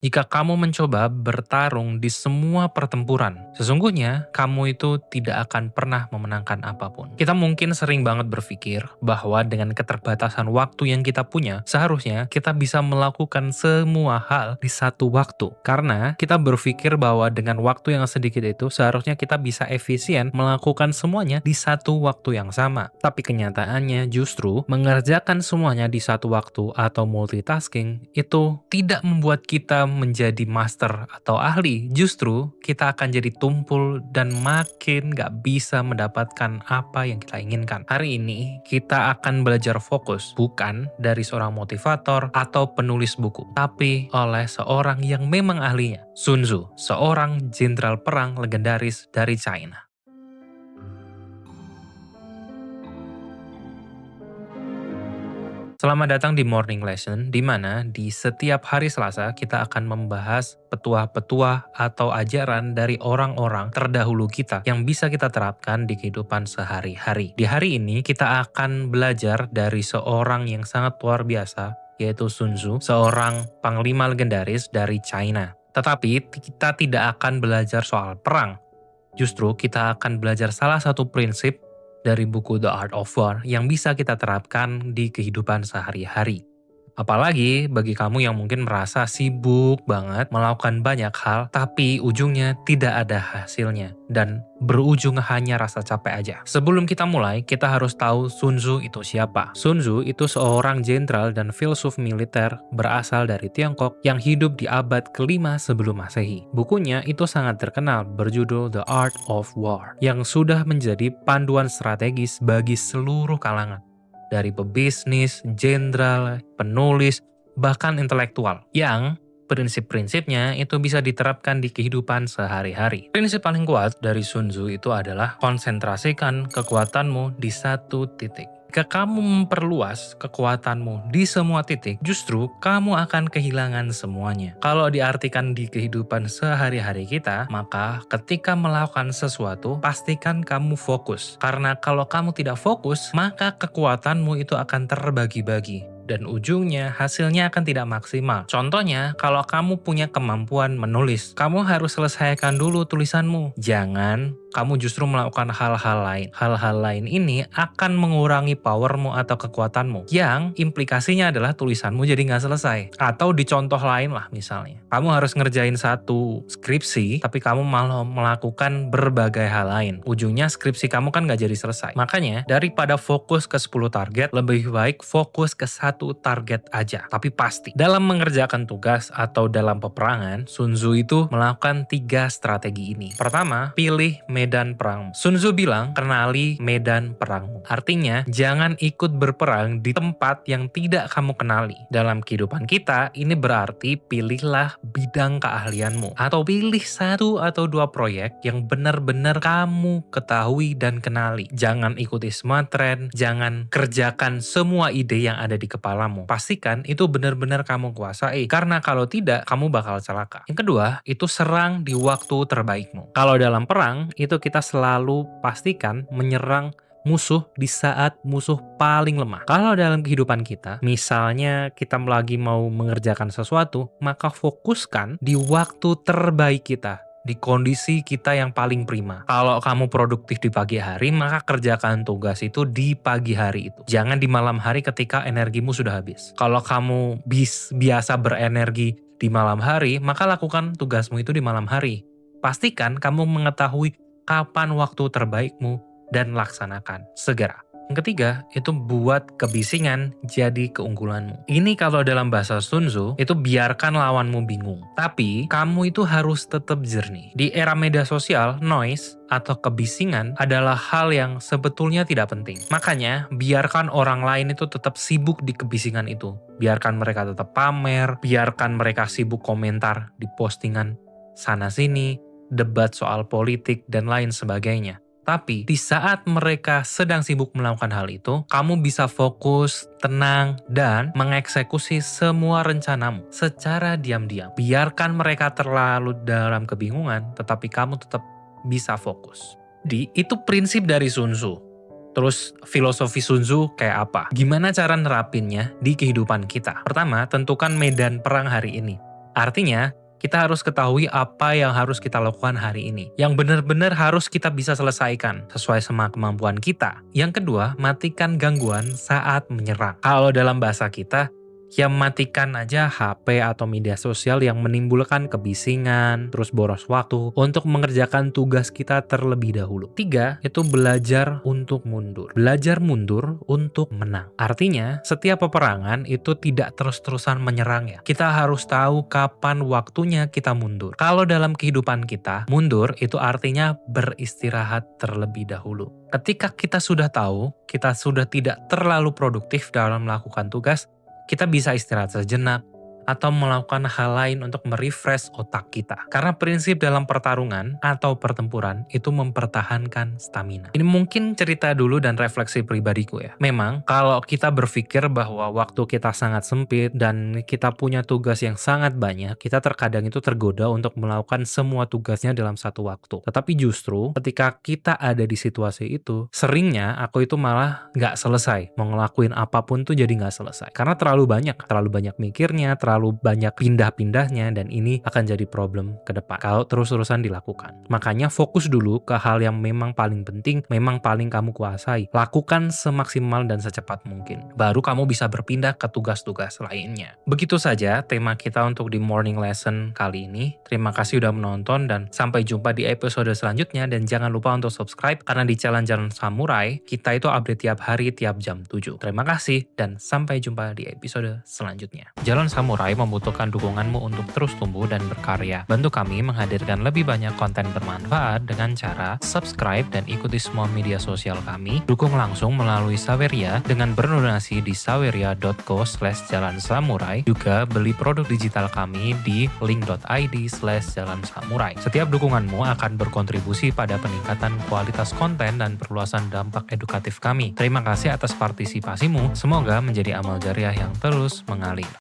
Jika kamu mencoba bertarung di semua pertempuran, sesungguhnya kamu itu tidak akan pernah memenangkan apapun. Kita mungkin sering banget berpikir bahwa dengan keterbatasan waktu yang kita punya, seharusnya kita bisa melakukan semua hal di satu waktu. Karena kita berpikir bahwa dengan waktu yang sedikit itu, seharusnya kita bisa efisien melakukan semuanya di satu waktu yang sama. Tapi kenyataannya justru mengerjakan semuanya di satu waktu atau multitasking itu tidak membuat kita menjadi master atau ahli. Justru kita akan jadi tumpul dan makin gak bisa mendapatkan apa yang kita inginkan. Hari ini kita akan belajar fokus, bukan dari seorang motivator atau penulis buku, tapi oleh seorang yang memang ahlinya, Sun Tzu, seorang jenderal perang legendaris dari China. Selamat datang di Morning Lesson, di mana di setiap hari Selasa kita akan membahas petuah-petuah atau ajaran dari orang-orang terdahulu kita yang bisa kita terapkan di kehidupan sehari-hari. Di hari ini kita akan belajar dari seorang yang sangat luar biasa, yaitu Sun Tzu, seorang panglima legendaris dari China. Tetapi kita tidak akan belajar soal perang. Justru kita akan belajar salah satu prinsip dari buku The Art of War yang bisa kita terapkan di kehidupan sehari-hari. Apalagi bagi kamu yang mungkin merasa sibuk banget melakukan banyak hal, tapi ujungnya tidak ada hasilnya dan berujung hanya rasa capek aja. Sebelum kita mulai, kita harus tahu Sun Tzu itu siapa. Sun Tzu itu seorang jenderal dan filsuf militer berasal dari Tiongkok yang hidup di abad ke-5 sebelum Masehi. Bukunya itu sangat terkenal berjudul The Art of War yang sudah menjadi panduan strategis bagi seluruh kalangan, dari pebisnis, jenderal, penulis, bahkan intelektual, yang prinsip-prinsipnya itu bisa diterapkan di kehidupan sehari-hari. Prinsip paling kuat dari Sun Tzu itu adalah konsentrasikan kekuatanmu di satu titik. Jika kamu memperluas kekuatanmu di semua titik, justru kamu akan kehilangan semuanya. Kalau diartikan di kehidupan sehari-hari kita, maka ketika melakukan sesuatu, pastikan kamu fokus. Karena kalau kamu tidak fokus, maka kekuatanmu itu akan terbagi-bagi. Dan ujungnya hasilnya akan tidak maksimal. Contohnya, kalau kamu punya kemampuan menulis, kamu harus selesaikan dulu tulisanmu. Jangan kamu justru melakukan hal-hal lain. Hal-hal lain ini akan mengurangi powermu atau kekuatanmu, yang implikasinya adalah tulisanmu jadi nggak selesai. Atau di contoh lain lah misalnya, kamu harus ngerjain satu skripsi, tapi kamu malah melakukan berbagai hal lain. Ujungnya skripsi kamu kan nggak jadi selesai. Makanya, daripada fokus ke 10 target, lebih baik fokus ke satu target aja. Tapi pasti, dalam mengerjakan tugas atau dalam peperangan, Sun Tzu itu melakukan 3 strategi ini. Pertama, pilih medan perang. Sun Tzu bilang, kenali medan perangmu. Artinya, jangan ikut berperang di tempat yang tidak kamu kenali. Dalam kehidupan kita, ini berarti pilihlah bidang keahlianmu. Atau pilih 1 atau 2 proyek yang benar-benar kamu ketahui dan kenali. Jangan ikuti semua tren, jangan kerjakan semua ide yang ada di kepalamu. Pastikan itu benar-benar kamu kuasai, karena kalau tidak, kamu bakal celaka. Yang kedua, itu serang di waktu terbaikmu. Kalau dalam perang, itu kita selalu pastikan menyerang musuh di saat musuh paling lemah. Kalau dalam kehidupan kita, misalnya kita lagi mau mengerjakan sesuatu, maka fokuskan di waktu terbaik kita, di kondisi kita yang paling prima. Kalau kamu produktif di pagi hari, maka kerjakan tugas itu di pagi hari itu. Jangan di malam hari ketika energimu sudah habis. Kalau kamu biasa berenergi di malam hari, maka lakukan tugasmu itu di malam hari. Pastikan kamu mengetahui kapan waktu terbaikmu dan laksanakan segera. Yang ketiga, itu buat kebisingan jadi keunggulanmu. Ini kalau dalam bahasa Sun Tzu, itu biarkan lawanmu bingung. Tapi, kamu itu harus tetap jernih. Di era media sosial, noise atau kebisingan adalah hal yang sebetulnya tidak penting. Makanya, biarkan orang lain itu tetap sibuk di kebisingan itu. Biarkan mereka tetap pamer, biarkan mereka sibuk komentar di postingan sana-sini, debat soal politik, dan lain sebagainya. Tapi di saat mereka sedang sibuk melakukan hal itu, kamu bisa fokus, tenang, dan mengeksekusi semua rencanamu secara diam-diam. Biarkan mereka terlalu dalam kebingungan, tetapi kamu tetap bisa fokus. Itu prinsip dari Sun Tzu. Terus filosofi Sun Tzu kayak apa? Gimana cara nerapinnya di kehidupan kita? Pertama, tentukan medan perang hari ini. Artinya, kita harus ketahui apa yang harus kita lakukan hari ini. Yang benar-benar harus kita bisa selesaikan sesuai sama kemampuan kita. Yang kedua, matikan gangguan saat menyerang. Kalau dalam bahasa kita, ya matikan aja HP atau media sosial yang menimbulkan kebisingan, terus boros waktu untuk mengerjakan tugas kita terlebih dahulu. 3, itu belajar untuk mundur. Belajar mundur untuk menang. Artinya, setiap peperangan itu tidak terus-terusan menyerang ya. Kita harus tahu kapan waktunya kita mundur. Kalau dalam kehidupan kita, mundur itu artinya beristirahat terlebih dahulu. Ketika kita sudah tahu, kita sudah tidak terlalu produktif dalam melakukan tugas, kita bisa istirahat sejenak atau melakukan hal lain untuk merefresh otak kita. Karena prinsip dalam pertarungan atau pertempuran itu mempertahankan stamina. Ini mungkin cerita dulu dan refleksi pribadiku ya. Memang kalau kita berpikir bahwa waktu kita sangat sempit dan kita punya tugas yang sangat banyak, kita terkadang itu tergoda untuk melakukan semua tugasnya dalam satu waktu. Tetapi justru ketika kita ada di situasi itu, seringnya aku itu malah nggak selesai. Mau ngelakuin apapun tuh jadi nggak selesai. Karena terlalu banyak mikirnya, terlalu banyak pindah-pindahnya, dan ini akan jadi problem ke depan kalau terus-terusan dilakukan. Makanya fokus dulu ke hal yang memang paling penting, memang paling kamu kuasai. Lakukan semaksimal dan secepat mungkin. Baru kamu bisa berpindah ke tugas-tugas lainnya. Begitu saja tema kita untuk di Morning Lesson kali ini. Terima kasih udah menonton dan sampai jumpa di episode selanjutnya, dan jangan lupa untuk subscribe karena di Jalan Samurai kita itu update tiap hari tiap jam 7. Terima kasih dan sampai jumpa di episode selanjutnya. Jalan Samurai membutuhkan dukunganmu untuk terus tumbuh dan berkarya. Bantu kami menghadirkan lebih banyak konten bermanfaat dengan cara subscribe dan ikuti semua media sosial kami. Dukung langsung melalui Saweria dengan berdonasi di saweria.co/jalansamurai. Juga beli produk digital kami di link.id/jalansamurai. Setiap dukunganmu akan berkontribusi pada peningkatan kualitas konten dan perluasan dampak edukatif kami. Terima kasih atas partisipasimu. Semoga menjadi amal jariah yang terus mengalir.